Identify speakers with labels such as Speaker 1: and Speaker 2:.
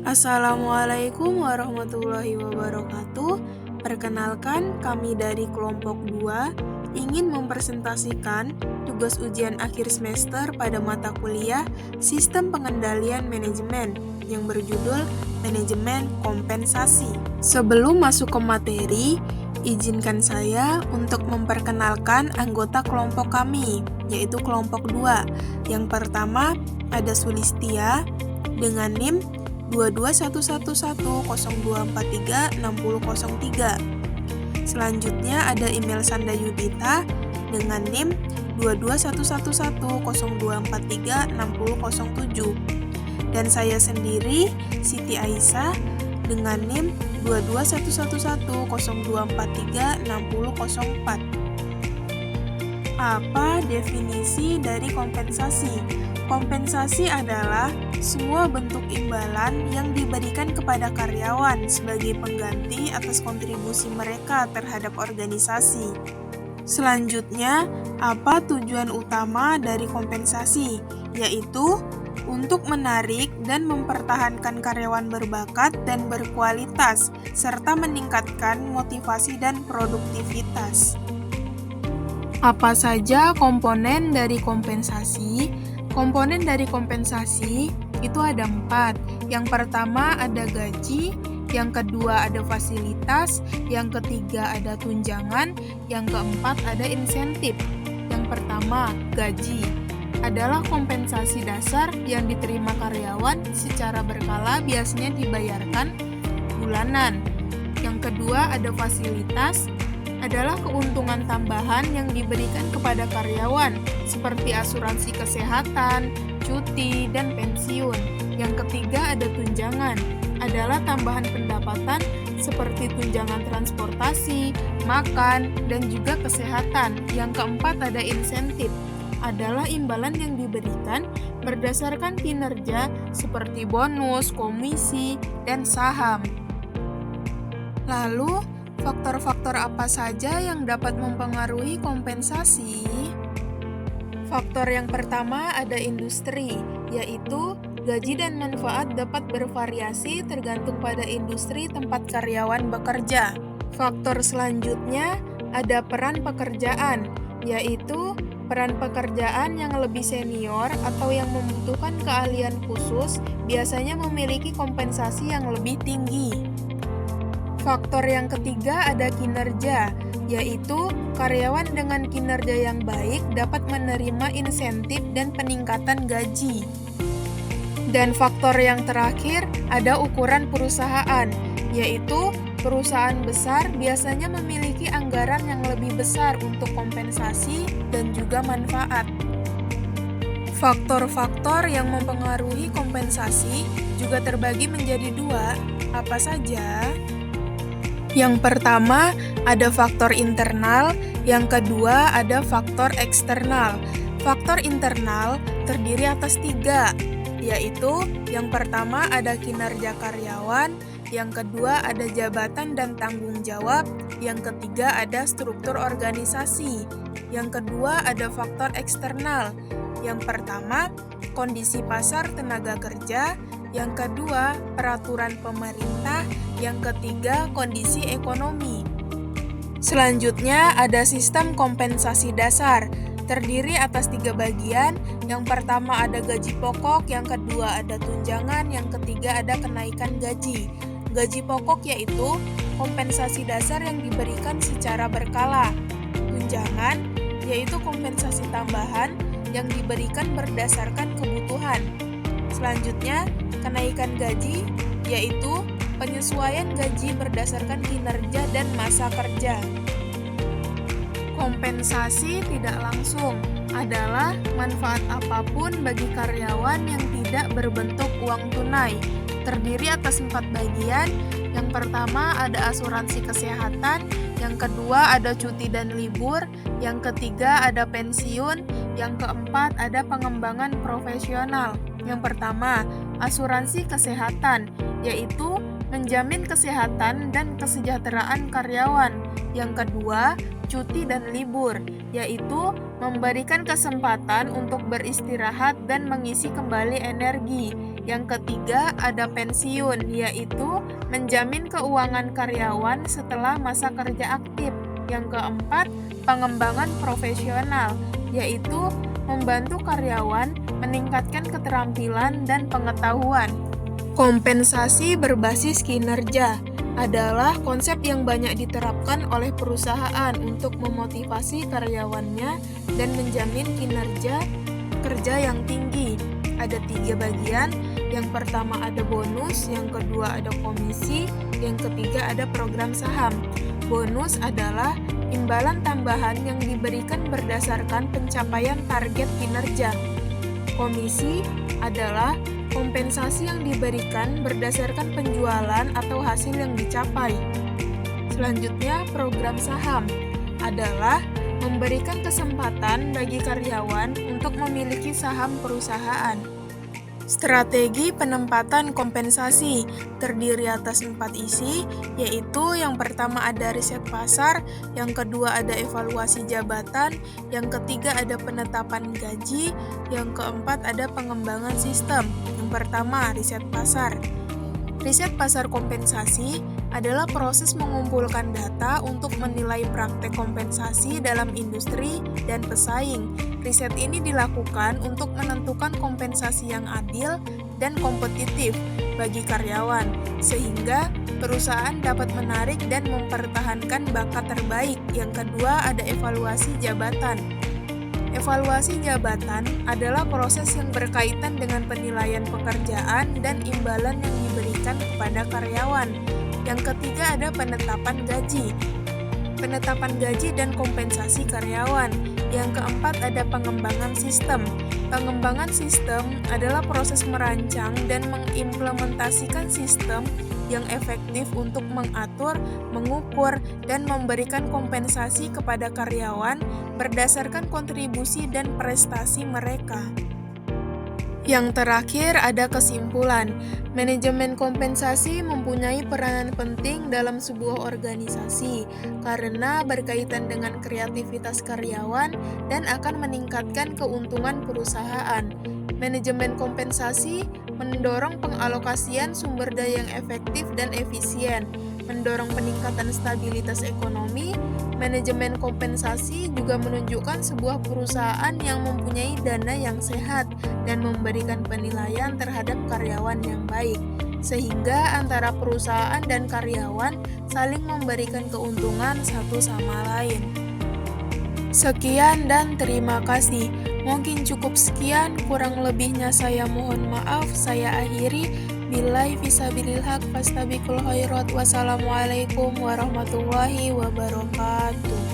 Speaker 1: Assalamualaikum warahmatullahi wabarakatuh. Perkenalkan, kami dari kelompok 2 ingin mempresentasikan tugas ujian akhir semester pada mata kuliah Sistem Pengendalian Manajemen yang berjudul Manajemen Kompensasi. Sebelum masuk ke materi, izinkan saya untuk memperkenalkan anggota kelompok kami, yaitu kelompok 2. Yang pertama ada Sulistia dengan NIM 221110243603. Selanjutnya ada email Sanda Yudita dengan NIM 221110243607. Dan saya sendiri, Siti Aisyah, dengan NIM 221110243604. Apa definisi dari kompensasi? Kompensasi adalah semua bentuk imbalan yang diberikan kepada karyawan sebagai pengganti atas kontribusi mereka terhadap organisasi. Selanjutnya, apa tujuan utama dari kompensasi? Yaitu untuk menarik dan mempertahankan karyawan berbakat dan berkualitas, serta meningkatkan motivasi dan produktivitas. Apa saja komponen dari kompensasi? Komponen dari kompensasi itu ada 4. Yang pertama ada gaji, yang kedua ada fasilitas, yang ketiga ada tunjangan, yang keempat ada insentif. Yang pertama, gaji adalah kompensasi dasar yang diterima karyawan secara berkala, biasanya dibayarkan bulanan. Yang kedua ada fasilitas, adalah keuntungan tambahan yang diberikan kepada karyawan seperti asuransi kesehatan, cuti, dan pensiun. Yang ketiga ada tunjangan, adalah tambahan pendapatan seperti tunjangan transportasi, makan, dan juga kesehatan. Yang keempat ada insentif, adalah imbalan yang diberikan berdasarkan kinerja seperti bonus, komisi, dan saham. Lalu, faktor-faktor apa saja yang dapat mempengaruhi kompensasi? Faktor yang pertama ada industri, yaitu gaji dan manfaat dapat bervariasi tergantung pada industri tempat karyawan bekerja. Faktor selanjutnya ada peran pekerjaan, yaitu peran pekerjaan yang lebih senior atau yang membutuhkan keahlian khusus biasanya memiliki kompensasi yang lebih tinggi. Faktor yang ketiga ada kinerja, yaitu karyawan dengan kinerja yang baik dapat menerima insentif dan peningkatan gaji. Dan faktor yang terakhir ada ukuran perusahaan, yaitu perusahaan besar biasanya memiliki anggaran yang lebih besar untuk kompensasi dan juga manfaat. Faktor-faktor yang mempengaruhi kompensasi juga terbagi menjadi 2, apa saja? Yang pertama ada faktor internal, yang kedua ada faktor eksternal. Faktor internal terdiri atas 3, yaitu yang pertama ada kinerja karyawan, yang kedua ada jabatan dan tanggung jawab, yang ketiga ada struktur organisasi. Yang kedua ada faktor eksternal. Yang pertama kondisi pasar tenaga kerja, yang kedua peraturan pemerintah, yang ketiga kondisi ekonomi. Selanjutnya ada sistem kompensasi dasar, terdiri atas 3 bagian. Yang pertama ada gaji pokok, yang kedua ada tunjangan, yang ketiga ada kenaikan gaji. Gaji pokok yaitu kompensasi dasar yang diberikan secara berkala. Tunjangan yaitu kompensasi tambahan yang diberikan berdasarkan kebutuhan. Selanjutnya, kenaikan gaji yaitu penyesuaian gaji berdasarkan kinerja dan masa kerja. Kompensasi tidak langsung adalah manfaat apapun bagi karyawan yang tidak berbentuk uang tunai. Terdiri atas 4 bagian. Yang pertama ada asuransi kesehatan, yang kedua ada cuti dan libur, yang ketiga ada pensiun, yang keempat ada pengembangan profesional. Yang pertama, asuransi kesehatan, yaitu menjamin kesehatan dan kesejahteraan karyawan. Yang kedua, cuti dan libur, yaitu memberikan kesempatan untuk beristirahat dan mengisi kembali energi. Yang ketiga ada pensiun, yaitu menjamin keuangan karyawan setelah masa kerja aktif. Yang keempat, pengembangan profesional, yaitu membantu karyawan meningkatkan keterampilan dan pengetahuan. Kompensasi berbasis kinerja adalah konsep yang banyak diterapkan oleh perusahaan untuk memotivasi karyawannya dan menjamin kinerja kerja yang tinggi. Ada 3 bagian, yang pertama ada bonus, yang kedua ada komisi, yang ketiga ada program saham. Bonus adalah imbalan tambahan yang diberikan berdasarkan pencapaian target kinerja. Komisi adalah kompensasi yang diberikan berdasarkan penjualan atau hasil yang dicapai. Selanjutnya, program saham adalah memberikan kesempatan bagi karyawan untuk memiliki saham perusahaan. Strategi penempatan kompensasi terdiri atas 4 isi, yaitu yang pertama ada riset pasar, yang kedua ada evaluasi jabatan, yang ketiga ada penetapan gaji, yang keempat ada pengembangan sistem. Yang pertama, riset pasar. Riset pasar kompensasi adalah proses mengumpulkan data untuk menilai praktek kompensasi dalam industri dan pesaing. Riset ini dilakukan untuk menentukan kompensasi yang adil dan kompetitif bagi karyawan, sehingga perusahaan dapat menarik dan mempertahankan bakat terbaik. Yang kedua, ada evaluasi jabatan. Evaluasi jabatan adalah proses yang berkaitan dengan penilaian pekerjaan dan imbalan yang diberikan kepada karyawan. Yang ketiga ada penetapan gaji. Penetapan gaji dan kompensasi karyawan. Yang keempat ada pengembangan sistem. Pengembangan sistem adalah proses merancang dan mengimplementasikan sistem yang efektif untuk mengatur, mengukur, dan memberikan kompensasi kepada karyawan berdasarkan kontribusi dan prestasi mereka. Yang terakhir ada kesimpulan. Manajemen kompensasi mempunyai peranan penting dalam sebuah organisasi karena berkaitan dengan kreativitas karyawan dan akan meningkatkan keuntungan perusahaan. Manajemen kompensasi mendorong pengalokasian sumber daya yang efektif dan efisien, mendorong peningkatan stabilitas ekonomi. Manajemen kompensasi juga menunjukkan sebuah perusahaan yang mempunyai dana yang sehat dan memberikan penilaian terhadap karyawan yang baik, sehingga antara perusahaan dan karyawan saling memberikan keuntungan satu sama lain. Sekian dan terima kasih. Mungkin cukup sekian, kurang lebihnya saya mohon maaf. Saya akhiri. Billahi fisabilil haq fastabiqul khairat. Wassalamualaikum warahmatullahi wabarakatuh.